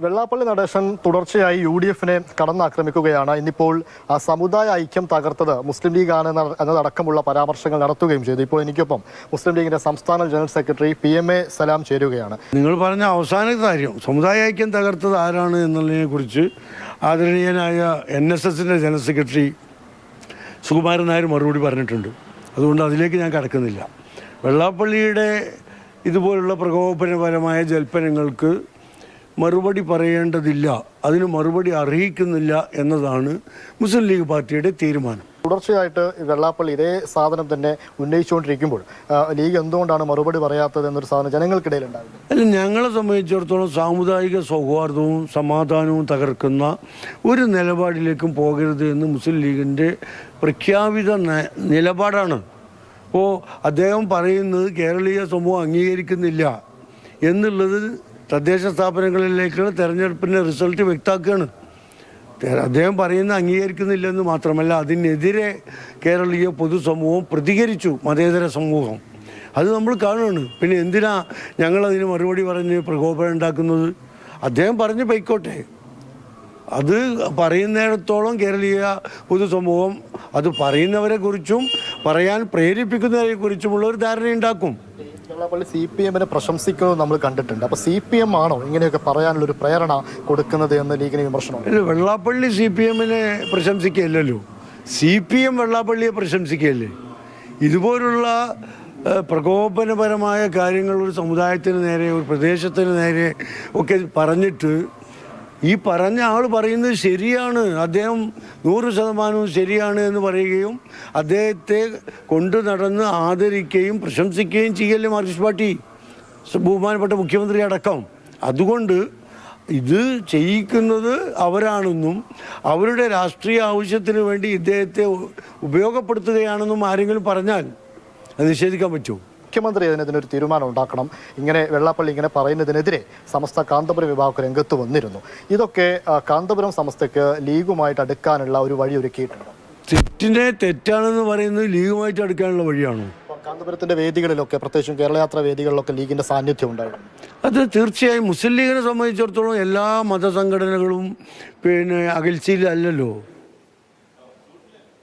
വെള്ളാപ്പള്ളി നടേശൻ തുടർച്ചയായി UDF-നെ കടന്നാക്രമിക്കുകയാണ്. ഇന്നിപ്പോൾ സമുദായ ഐക്യം തകർത്തത് മുസ്ലിം ലീഗാണ് എന്നതടക്കമുള്ള പരാമർശങ്ങൾ നടത്തുകയും ചെയ്തു. ഇപ്പോൾ എനിക്കൊപ്പം മുസ്ലിം ലീഗിന്റെ സംസ്ഥാന ജനറൽ സെക്രട്ടറി PMA സലാം ചേരുകയാണ്. നിങ്ങൾ പറഞ്ഞ അവസാന കാര്യം സമുദായ ഐക്യം തകർത്തത് ആരാണ് എന്നുള്ളതിനെ കുറിച്ച് ആദരണീയനായ NSSന്റെ ജനറൽ സെക്രട്ടറി സുകുമാരൻ നായർ മറുപടി പറഞ്ഞിട്ടുണ്ട്. അതുകൊണ്ട് അതിലേക്ക് ഞാൻ കടക്കുന്നില്ല. വെള്ളാപ്പള്ളിയുടെ ഇതുപോലുള്ള പ്രകോപനപരമായ ജൽപ്പനങ്ങൾക്ക് മറുപടി പറയേണ്ടതില്ല, അതിന് മറുപടി അർഹിക്കുന്നില്ല എന്നതാണ് മുസ്ലിം ലീഗ് പാർട്ടിയുടെ തീരുമാനം. തുടർച്ചയായിട്ട് വെള്ളാപ്പള്ളി ഇതേ സാധനം തന്നെ ഉന്നയിച്ചുകൊണ്ടിരിക്കുമ്പോൾ ലീഗ് എന്തുകൊണ്ടാണ് മറുപടി പറയാത്തത് എന്നൊരു സാധനം ജനങ്ങൾക്കിടയിൽ ഉണ്ടാകുന്നത്? അല്ല, ഞങ്ങളെ സംബന്ധിച്ചിടത്തോളം സാമുദായിക സൗഹാർദ്ദവും സമാധാനവും തകർക്കുന്ന ഒരു നിലപാടിലേക്കും പോകരുത് എന്ന് മുസ്ലിം ലീഗിൻ്റെ പ്രഖ്യാപിത നിലപാടാണ്. അപ്പോൾ അദ്ദേഹം പറയുന്നത് കേരളീയ സമൂഹം അംഗീകരിക്കുന്നില്ല എന്നുള്ളത് തദ്ദേശ സ്ഥാപനങ്ങളിലേക്കുള്ള തെരഞ്ഞെടുപ്പിൻ്റെ റിസൾട്ട് വ്യക്തമാക്കുകയാണ്. അദ്ദേഹം പറയുന്ന അംഗീകരിക്കുന്നില്ലെന്ന് മാത്രമല്ല, അതിനെതിരെ കേരളീയ പൊതുസമൂഹം പ്രതികരിച്ചു, മതേതര സമൂഹം. അത് നമ്മൾ കാണുകയാണ്. പിന്നെ എന്തിനാ ഞങ്ങളതിന് മറുപടി പറഞ്ഞ് പ്രകോപനം ഉണ്ടാക്കുന്നത്? അദ്ദേഹം പറഞ്ഞ് പൊയ്ക്കോട്ടെ. അത് പറയുന്നിടത്തോളം കേരളീയ പൊതുസമൂഹം അത് പറയുന്നവരെ കുറിച്ചും പറയാൻ പ്രേരിപ്പിക്കുന്നവരെ കുറിച്ചുമുള്ള ഒരു ധാരണയുണ്ടാക്കും. വെള്ളാപ്പള്ളി CPM-നെ പ്രശംസിക്കുന്നത് നമ്മൾ കണ്ടിട്ടുണ്ട്. അപ്പോൾ CPM ആണോ ഇങ്ങനെയൊക്കെ പറയാനുള്ളൊരു പ്രേരണ കൊടുക്കുന്നത് എന്ന് ലീഗിന് വിമർശനമാണ്. അല്ല, വെള്ളാപ്പള്ളി CPM-നെ പ്രശംസിക്കുകയല്ലോ, CPM വെള്ളാപ്പള്ളിയെ പ്രശംസിക്കുകയല്ലേ. ഇതുപോലുള്ള പ്രകോപനപരമായ കാര്യങ്ങൾ ഒരു സമുദായത്തിന് നേരെ, ഒരു പ്രദേശത്തിന് നേരെ ഒക്കെ പറഞ്ഞിട്ട് ഈ പറഞ്ഞ ആൾ പറയുന്നത് ശരിയാണ്, അദ്ദേഹം 100% ശരിയാണ് എന്ന് പറയുകയും അദ്ദേഹത്തെ കൊണ്ടു നടന്ന് ആദരിക്കുകയും പ്രശംസിക്കുകയും ചെയ്യല്ലേ മാർക്സിസ്റ്റ് പാർട്ടി, ബഹുമാനപ്പെട്ട മുഖ്യമന്ത്രി അടക്കം. അതുകൊണ്ട് ഇത് ചെയ്യിക്കുന്നത് അവരാണെന്നും അവരുടെ രാഷ്ട്രീയ ആവശ്യത്തിന് വേണ്ടി ഇദ്ദേഹത്തെ ഉപയോഗപ്പെടുത്തുകയാണെന്നും ആരെങ്കിലും പറഞ്ഞാൽ അത് നിഷേധിക്കാൻ പറ്റുമോ? മുഖ്യമന്ത്രി ഇതിനൊരു തീരുമാനം ഉണ്ടാക്കണം. ഇങ്ങനെ വെള്ളാപ്പള്ളി ഇങ്ങനെ പറയുന്നതിനെതിരെ സമസ്ത കാന്തപുരം വിഭാഗം രംഗത്ത് വന്നിരുന്നു. ഇതൊക്കെ കാന്തപുരം സമസ്തയ്ക്ക് ലീഗുമായിട്ട് അടുക്കാനുള്ള ഒരു വഴി ഒരുക്കിയിട്ടുണ്ട്. തെറ്റിനെ തെറ്റാണെന്ന് പറയുന്നത് ലീഗുമായിട്ട് അടുക്കാനുള്ള വഴിയാണോ? കാന്തപുരത്തിന്റെ വേദികളിലൊക്കെ, പ്രത്യേകിച്ചും കേരളയാത്രാ വേദികളിലൊക്കെ ലീഗിന്റെ സാന്നിധ്യം ഉണ്ടായിരുന്നു. അത് തീർച്ചയായും മുസ്ലിം ലീഗിനെ സംബന്ധിച്ചിടത്തോളം എല്ലാ മതസംഘടനകളും അകൽച്ചയിലല്ലല്ലോ.